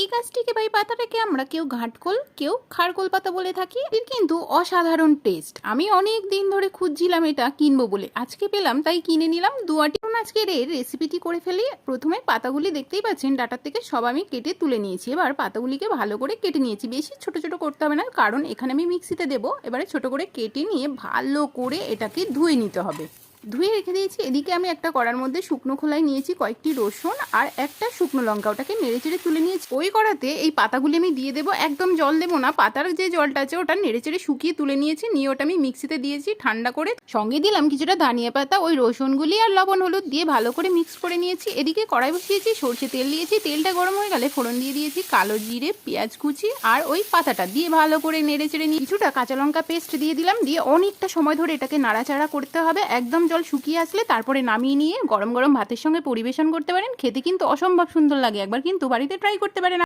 এই গাছটিকে বা এই পাতাটাকে আমরা কেউ ঘাটকোল, কেউ খারকোল পাতা বলে থাকি। এর কিন্তু অসাধারণ টেস্ট। আমি অনেক দিন ধরে খুঁজছিলাম এটা কিনবো বলে, আজকে পেলাম তাই কিনে নিলাম দুয়াটি। আজকের এর রেসিপিটি করে ফেলি। প্রথমে পাতাগুলি দেখতেই পাচ্ছেন ডাটার থেকে সব আমি কেটে তুলে নিয়েছি। এবার পাতাগুলিকে ভালো করে কেটে নিয়েছি, বেশি ছোট ছোট করতে হবে না, কারণ এখানে আমি মিক্সিতে দেবো। এবারে ছোট করে কেটে নিয়ে ভালো করে এটাকে ধুয়ে নিতে হবে। ধুয়ে রেখে দিয়েছি। এদিকে আমি একটা কড়ার মধ্যে শুকনো খোলায় নিয়েছি কয়েকটি রসুন আর একটা শুকনো লঙ্কা, ওটাকে নেড়ে চেড়ে তুলে নিয়েছি। ওই কড়াতে এই পাতাগুলি আমি দিয়ে দেবো, একদম জল দেবো না, পাতার যে জলটা আছে ওটা নেড়ে চেড়ে শুকিয়ে তুলে নিয়েছি। নিয়ে ওটা আমি মিক্সিতে দিয়েছি ঠান্ডা করে, সঙ্গে দিলাম কিছুটা ধনিয়া পাতা, ওই রসুনগুলি আর লবণ হলুদ দিয়ে ভালো করে মিক্স করে নিয়েছি। এদিকে কড়াই বসিয়েছি, সর্ষে তেল দিয়েছি, তেলটা গরম হয়ে গেলে ফোড়ন দিয়ে দিয়েছি কালো জিরে, পেঁয়াজ কুচি আর ওই পাতাটা দিয়ে ভালো করে নেড়ে চেড়ে নিয়ে কিছুটা কাঁচা লঙ্কা পেস্ট দিয়ে দিলাম। দিয়ে অনেকটা সময় ধরে এটাকে নাড়াচাড়া করতে হবে, একদম জল শুকিয়ে আসলে তারপরে নামিয়ে নিয়ে গরম গরম ভাতের সঙ্গে পরিবেশন করতে পারেন। খেতে কিন্তু অসম্ভব সুন্দর লাগে, একবার কিন্তু বাড়িতে ট্রাই করতে পারেন।